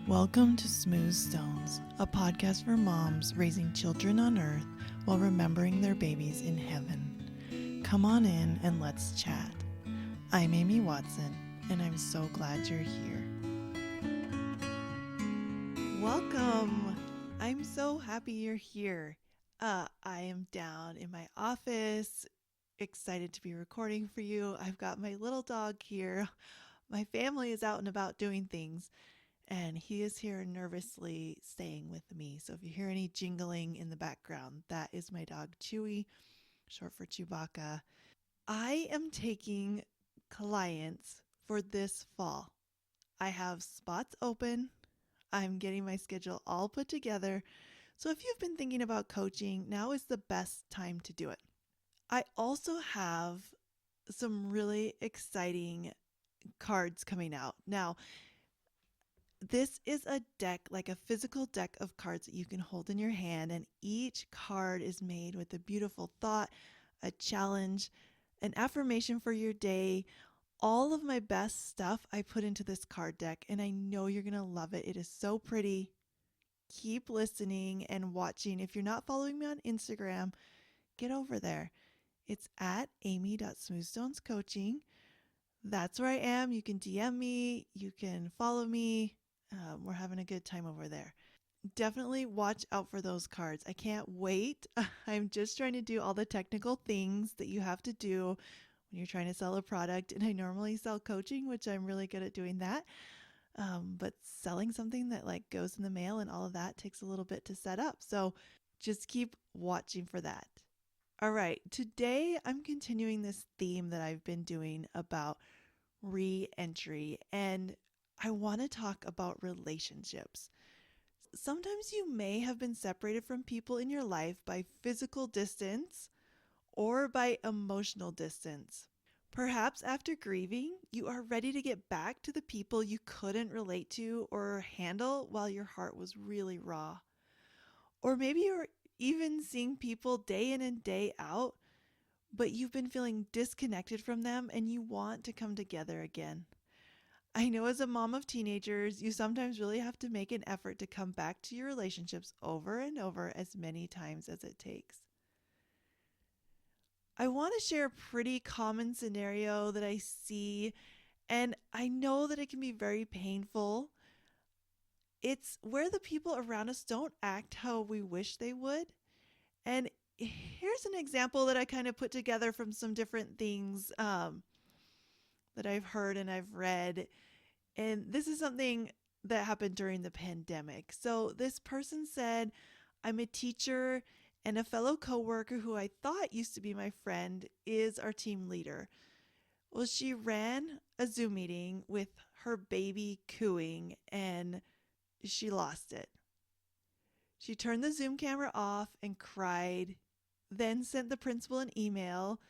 Welcome to Smooth Stones, a podcast for moms raising children on earth while remembering their babies in heaven. Come on in and let's chat. I'm Amy Watson, and I'm so glad you're here. Welcome! I'm so happy you're here. I am down in my office, excited to be recording for you. I've got my little dog here. My family is out and about doing things, and he is here nervously staying with me. So if you hear any jingling in the background, that is my dog Chewy, short for Chewbacca. I am taking clients for this fall. I have spots open. I'm getting my schedule all put together. So if you've been thinking about coaching, now is the best time to do it. I also have some really exciting cards coming out. Now, this is a deck, like a physical deck of cards that you can hold in your hand, and each card is made with a beautiful thought, a challenge, an affirmation for your day. All of my best stuff I put into this card deck, and I know you're going to love it. It is so pretty. Keep listening and watching. If you're not following me on Instagram, get over there. It's at amy.smoothstonescoaching. That's where I am. You can DM me. You can follow me. We're having a good time over there. Definitely watch out for those cards. I can't wait. I'm just trying to do all the technical things that you have to do when you're trying to sell a product. And I normally sell coaching, which I'm really good at doing that. But selling something that like goes in the mail and all of that takes a little bit to set up. So just keep watching for that. All right. Today I'm continuing this theme that I've been doing about re-entry, and I want to talk about relationships. Sometimes you may have been separated from people in your life by physical distance or by emotional distance. Perhaps after grieving, you are ready to get back to the people you couldn't relate to or handle while your heart was really raw. Or maybe you're even seeing people day in and day out, but you've been feeling disconnected from them and you want to come together again. I know as a mom of teenagers, you sometimes really have to make an effort to come back to your relationships over and over as many times as it takes. I want to share a pretty common scenario that I see, and I know that it can be very painful. It's where the people around us don't act how we wish they would. And here's an example that I kind of put together from some different things that I've heard and I've read. And this is something that happened during the pandemic. So this person said, I'm a teacher and a fellow coworker who I thought used to be my friend is our team leader. Well, she ran a Zoom meeting with her baby cooing and she lost it. She turned the Zoom camera off and cried, then sent the principal an email.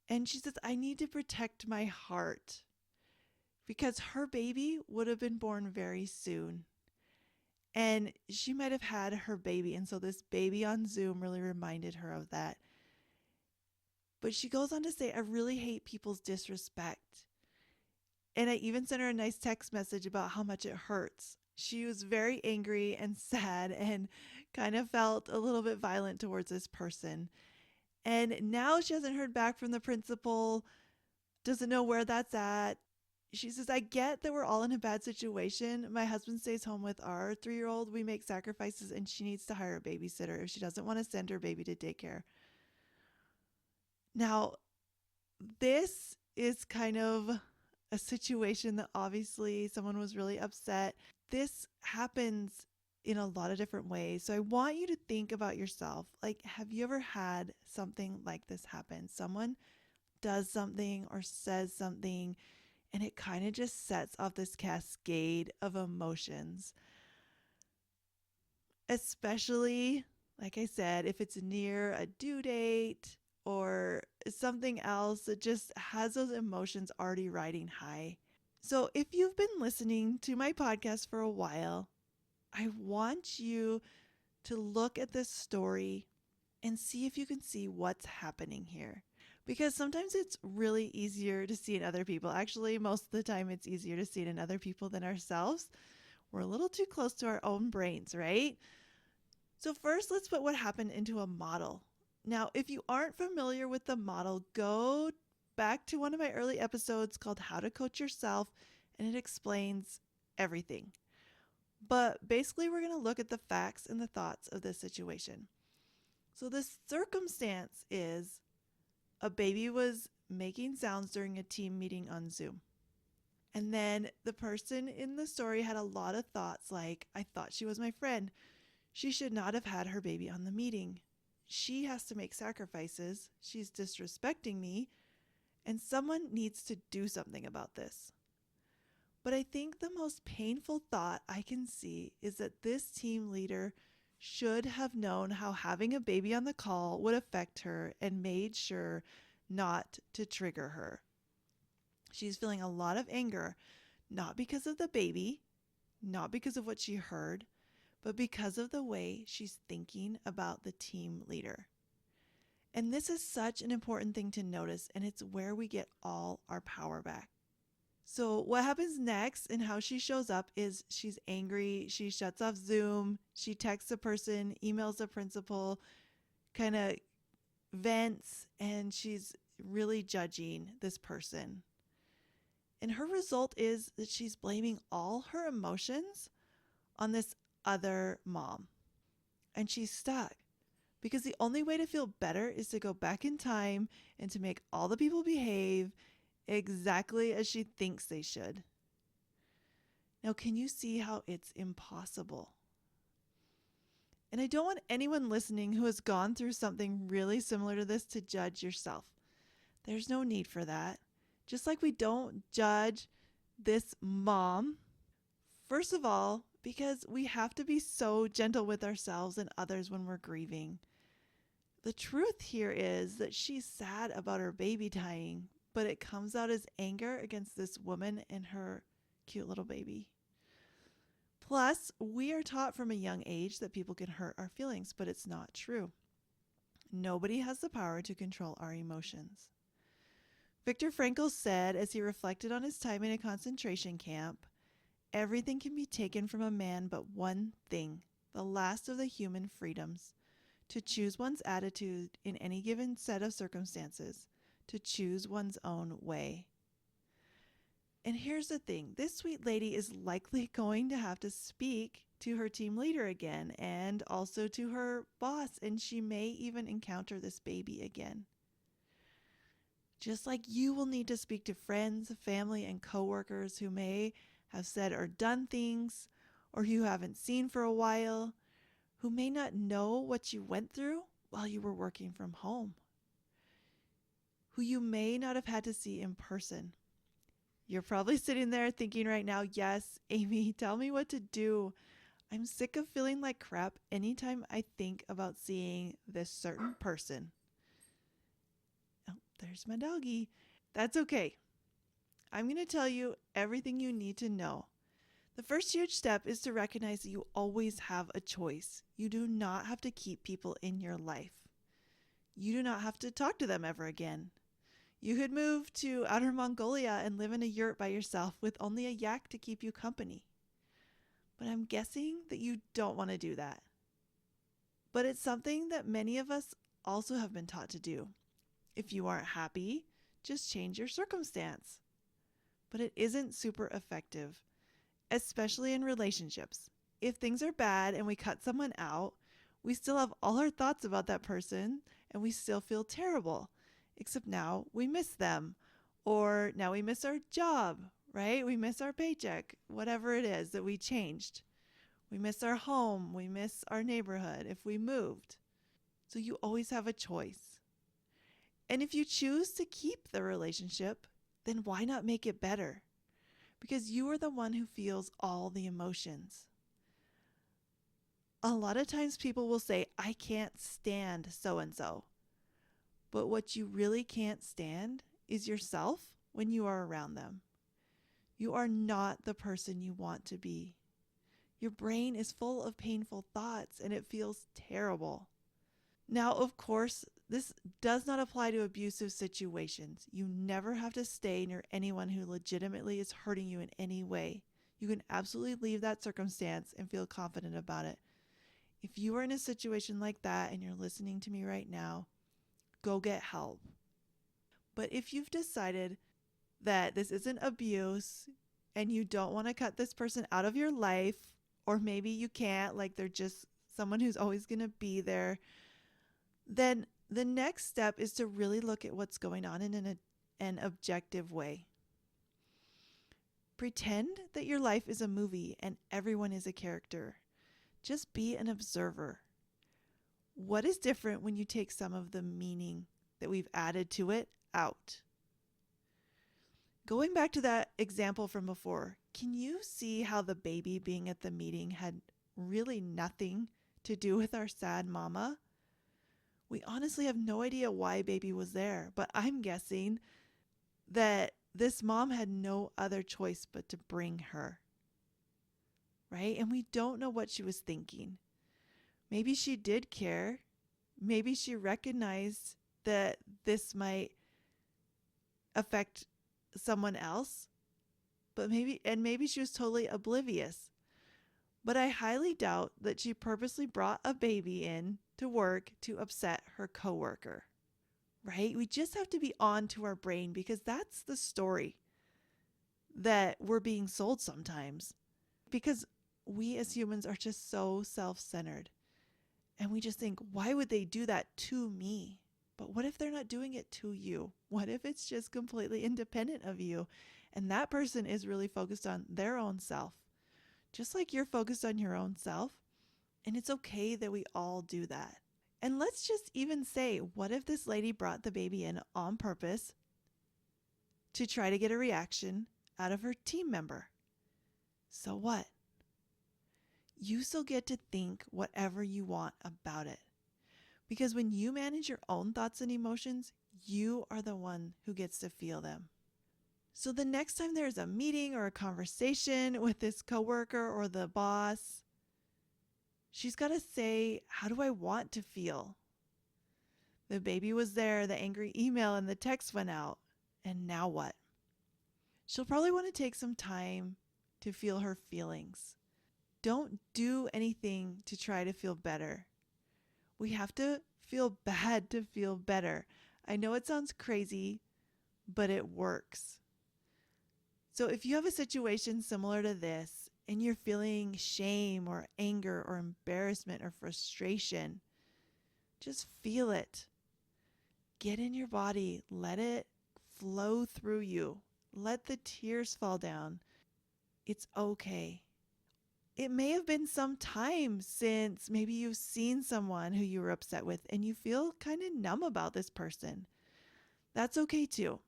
And she says, I need to protect my heart because her baby would have been born very soon. And she might have had her baby. And so this baby on Zoom really reminded her of that. But she goes on to say, I really hate people's disrespect. And I even sent her a nice text message about how much it hurts. She was very angry and sad and kind of felt a little bit violent towards this person. And now she hasn't heard back from the principal, doesn't know where that's at. She says, I get that we're all in a bad situation. My husband stays home with our 3-year-old. We make sacrifices and she needs to hire a babysitter if she doesn't want to send her baby to daycare. Now, this is kind of a situation that obviously someone was really upset. This happens in a lot of different ways. So I want you to think about yourself. Like, have you ever had something like this happen? Someone does something or says something, and it kind of just sets off this cascade of emotions. Especially, like I said, if it's near a due date or something else that just has those emotions already riding high. So if you've been listening to my podcast for a while, I want you to look at this story and see if you can see what's happening here. Because sometimes it's really easier to see in other people. Actually, most of the time it's easier to see it in other people than ourselves. We're a little too close to our own brains, right? So, first, let's put what happened into a model. Now, if you aren't familiar with the model, go back to one of my early episodes called How to Coach Yourself, and it explains everything. But basically, we're going to look at the facts and the thoughts of this situation. So, the circumstance is a baby was making sounds during a team meeting on Zoom. And then the person in the story had a lot of thoughts like, I thought she was my friend. She should not have had her baby on the meeting. She has to make sacrifices. She's disrespecting me. And someone needs to do something about this. But I think the most painful thought I can see is that this team leader should have known how having a baby on the call would affect her and made sure not to trigger her. She's feeling a lot of anger, not because of the baby, not because of what she heard, but because of the way she's thinking about the team leader. And this is such an important thing to notice, and it's where we get all our power back. So, what happens next and how she shows up is she's angry, she shuts off Zoom, she texts a person, emails the principal, kind of vents, and she's really judging this person. And her result is that she's blaming all her emotions on this other mom. And she's stuck because the only way to feel better is to go back in time and to make all the people behave exactly as she thinks they should. Now, can you see how it's impossible? And I don't want anyone listening who has gone through something really similar to this to judge yourself. There's no need for that. Just like we don't judge this mom. First of all, because we have to be so gentle with ourselves and others when we're grieving. The truth here is that she's sad about her baby dying, but it comes out as anger against this woman and her cute little baby. Plus, we are taught from a young age that people can hurt our feelings, but it's not true. Nobody has the power to control our emotions. Viktor Frankl said, as he reflected on his time in a concentration camp, everything can be taken from a man but one thing, the last of the human freedoms, to choose one's attitude in any given set of circumstances, to choose one's own way. And here's the thing, this sweet lady is likely going to have to speak to her team leader again and also to her boss, and she may even encounter this baby again. Just like you will need to speak to friends, family, and coworkers who may have said or done things or who you haven't seen for a while, who may not know what you went through while you were working from home, who you may not have had to see in person. You're probably sitting there thinking right now, yes, Amy, tell me what to do. I'm sick of feeling like crap anytime I think about seeing this certain person. Oh, there's my doggy. That's okay. I'm going to tell you everything you need to know. The first huge step is to recognize that you always have a choice. You do not have to keep people in your life. You do not have to talk to them ever again. You could move to outer Mongolia and live in a yurt by yourself with only a yak to keep you company. But I'm guessing that you don't want to do that. But it's something that many of us also have been taught to do. If you aren't happy, just change your circumstance. But it isn't super effective, especially in relationships. If things are bad and we cut someone out, we still have all our thoughts about that person and we still feel terrible, except now we miss them, or now we miss our job, right? We miss our paycheck, whatever it is that we changed. We miss our home, we miss our neighborhood if we moved. So you always have a choice. And if you choose to keep the relationship, then why not make it better? Because you are the one who feels all the emotions. A lot of times people will say, I can't stand so-and-so. But what you really can't stand is yourself when you are around them. You are not the person you want to be. Your brain is full of painful thoughts and it feels terrible. Now, of course, this does not apply to abusive situations. You never have to stay near anyone who legitimately is hurting you in any way. You can absolutely leave that circumstance and feel confident about it. If you are in a situation like that and you're listening to me right now, go get help. But if you've decided that this isn't abuse and you don't want to cut this person out of your life, or maybe you can't, like they're just someone who's always going to be there, then the next step is to really look at what's going on in an objective way. Pretend that your life is a movie and everyone is a character. Just be an observer. What is different when you take some of the meaning that we've added to it out? Going back to that example from before, can you see how the baby being at the meeting had really nothing to do with our sad mama? We honestly have no idea why baby was there, but I'm guessing that this mom had no other choice but to bring her, right? And we don't know what she was thinking. Maybe she did care. Maybe she recognized that this might affect someone else, but maybe she was totally oblivious. But I highly doubt that she purposely brought a baby in to work to upset her coworker, right? We just have to be on to our brain because that's the story that we're being sold sometimes. Because we as humans are just so self-centered. And we just think, why would they do that to me? But what if they're not doing it to you? What if it's just completely independent of you? And that person is really focused on their own self, just like you're focused on your own self. And it's okay that we all do that. And let's just even say, what if this lady brought the baby in on purpose to try to get a reaction out of her team member? So what? You still get to think whatever you want about it. Because when you manage your own thoughts and emotions, you are the one who gets to feel them. So the next time there's a meeting or a conversation with this coworker or the boss, she's got to say, how do I want to feel? The baby was there, the angry email and the text went out. And now what? She'll probably want to take some time to feel her feelings. Don't do anything to try to feel better. We have to feel bad to feel better. I know it sounds crazy, but it works. So if you have a situation similar to this and you're feeling shame or anger or embarrassment or frustration, just feel it. Get in your body. Let it flow through you. Let the tears fall down. It's okay. It may have been some time since maybe you've seen someone who you were upset with and you feel kind of numb about this person. That's okay too.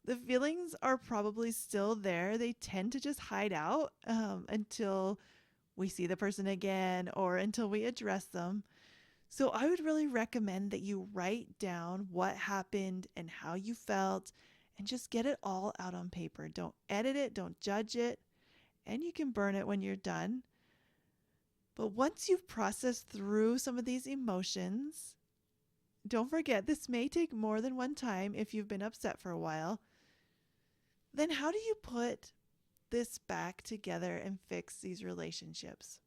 The feelings are probably still there. They tend to just hide out until we see the person again or until we address them. So I would really recommend that you write down what happened and how you felt and just get it all out on paper. Don't edit it, don't judge it, and you can burn it when you're done. But once you've processed through some of these emotions, don't forget this may take more than one time if you've been upset for a while. Then how do you put this back together and fix these relationships?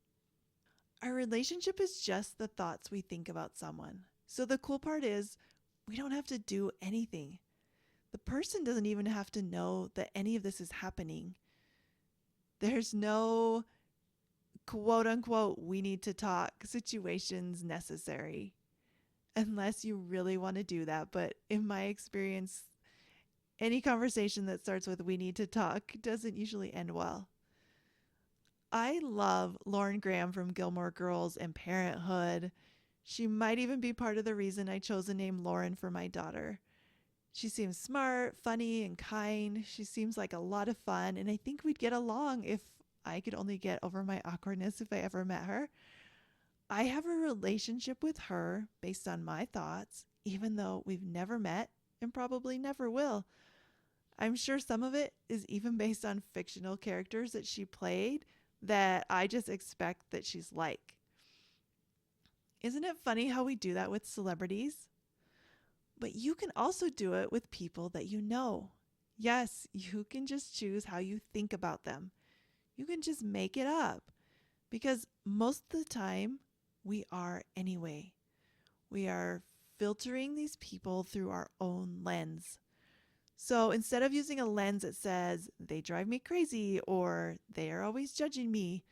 Our relationship is just the thoughts we think about someone. So the cool part is we don't have to do anything. The person doesn't even have to know that any of this is happening. There's no quote unquote, we need to talk situations necessary unless you really want to do that. But in my experience, any conversation that starts with we need to talk doesn't usually end well. I love Lauren Graham from Gilmore Girls and Parenthood. She might even be part of the reason I chose the name Lauren for my daughter. She seems smart, funny, and kind. She seems like a lot of fun, and I think we'd get along if I could only get over my awkwardness if I ever met her. I have a relationship with her based on my thoughts, even though we've never met and probably never will. I'm sure some of it is even based on fictional characters that she played that I just expect that she's like. Isn't it funny how we do that with celebrities? But you can also do it with people that you know. Yes, you can just choose how you think about them. You can just make it up because most of the time we are anyway. We are filtering these people through our own lens. So instead of using a lens that says they drive me crazy or they are always judging me,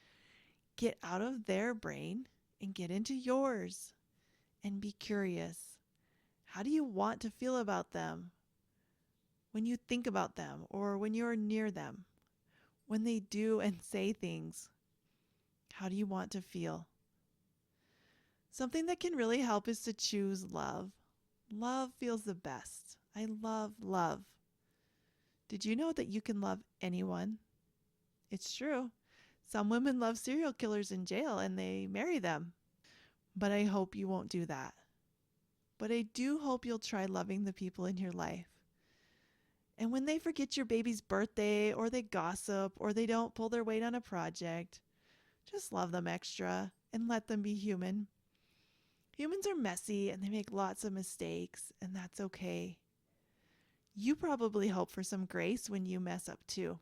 get out of their brain and get into yours and be curious. How do you want to feel about them when you think about them or when you're near them? When they do and say things, how do you want to feel? Something that can really help is to choose love. Love feels the best. I love love. Did you know that you can love anyone? It's true. Some women love serial killers in jail and they marry them. But I hope you won't do that. But I do hope you'll try loving the people in your life. And when they forget your baby's birthday or they gossip or they don't pull their weight on a project, just love them extra and let them be human. Humans are messy and they make lots of mistakes, and that's okay. You probably hope for some grace when you mess up too.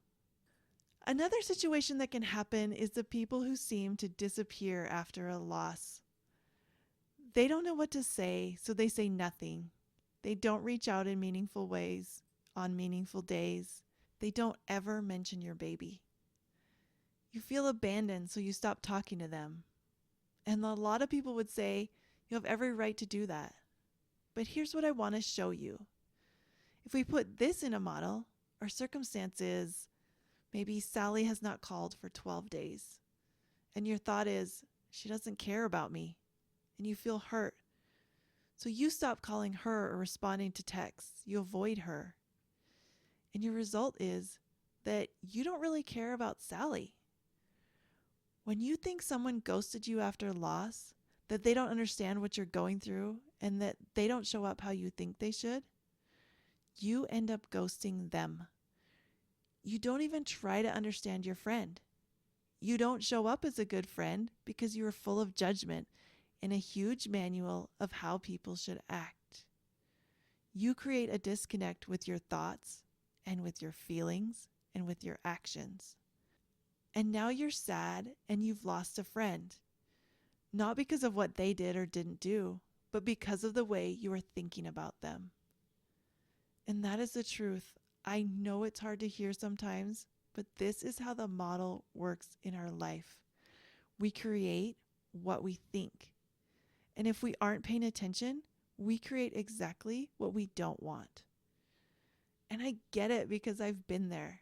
Another situation that can happen is the people who seem to disappear after a loss. They don't know what to say, so they say nothing. They don't reach out in meaningful ways on meaningful days. They don't ever mention your baby. You feel abandoned, so you stop talking to them. And a lot of people would say, you have every right to do that. But here's what I want to show you. If we put this in a model, our circumstance is maybe Sally has not called for 12 days. And your thought is, she doesn't care about me. And you feel hurt. So you stop calling her or responding to texts. You avoid her. And your result is that you don't really care about Sally. When you think someone ghosted you after loss, that they don't understand what you're going through, and that they don't show up how you think they should, you end up ghosting them. You don't even try to understand your friend. You don't show up as a good friend because you are full of judgment and a huge manual of how people should act. You create a disconnect with your thoughts and with your feelings and with your actions. And now you're sad and you've lost a friend. Not because of what they did or didn't do, but because of the way you are thinking about them. And that is the truth. I know it's hard to hear sometimes, but this is how the model works in our life. We create what we think. And if we aren't paying attention, we create exactly what we don't want. And I get it because I've been there.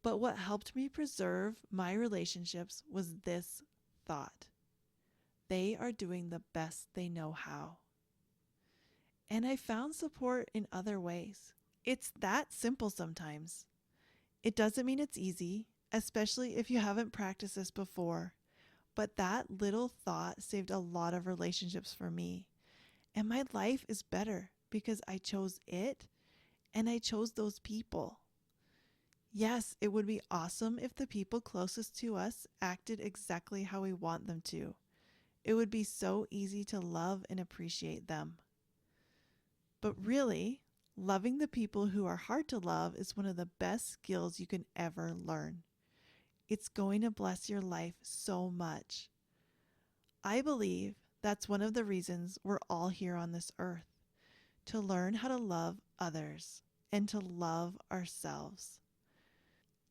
But what helped me preserve my relationships was this thought. They are doing the best they know how. And I found support in other ways. It's that simple sometimes. It doesn't mean it's easy, especially if you haven't practiced this before. But that little thought saved a lot of relationships for me. And my life is better because I chose it and I chose those people. Yes, it would be awesome if the people closest to us acted exactly how we want them to. It would be so easy to love and appreciate them. But really, loving the people who are hard to love is one of the best skills you can ever learn. It's going to bless your life so much. I believe that's one of the reasons we're all here on this earth, to learn how to love others and to love ourselves.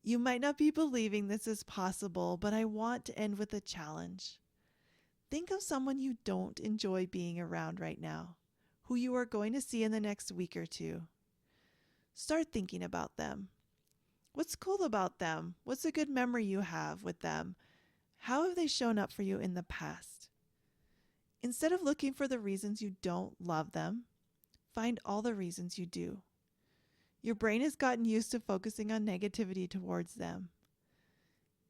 You might not be believing this is possible, but I want to end with a challenge. Think of someone you don't enjoy being around right now, who you are going to see in the next week or two. Start thinking about them. What's cool about them? What's a good memory you have with them? How have they shown up for you in the past? Instead of looking for the reasons you don't love them, find all the reasons you do. Your brain has gotten used to focusing on negativity towards them.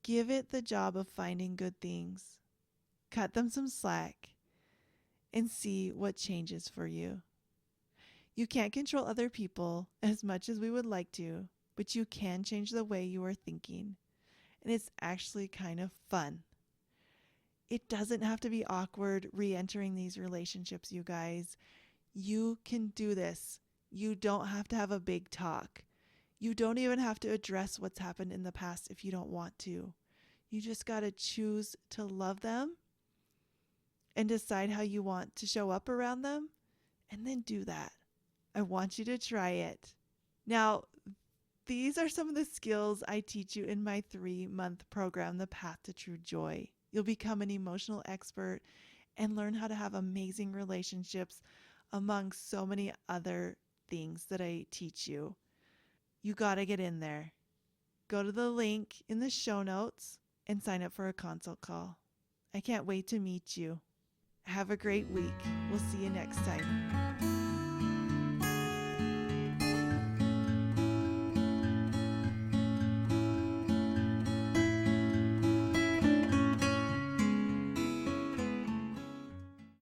Give it the job of finding good things. Cut them some slack and see what changes for you. You can't control other people as much as we would like to, but you can change the way you are thinking. And it's actually kind of fun. It doesn't have to be awkward re-entering these relationships, you guys. You can do this. You don't have to have a big talk. You don't even have to address what's happened in the past if you don't want to. You just got to choose to love them and decide how you want to show up around them, and then do that. I want you to try it. Now, these are some of the skills I teach you in my 3-month program, The Path to True Joy. You'll become an emotional expert and learn how to have amazing relationships among so many other things that I teach you. You got to get in there. Go to the link in the show notes and sign up for a consult call. I can't wait to meet you. Have a great week. We'll see you next time.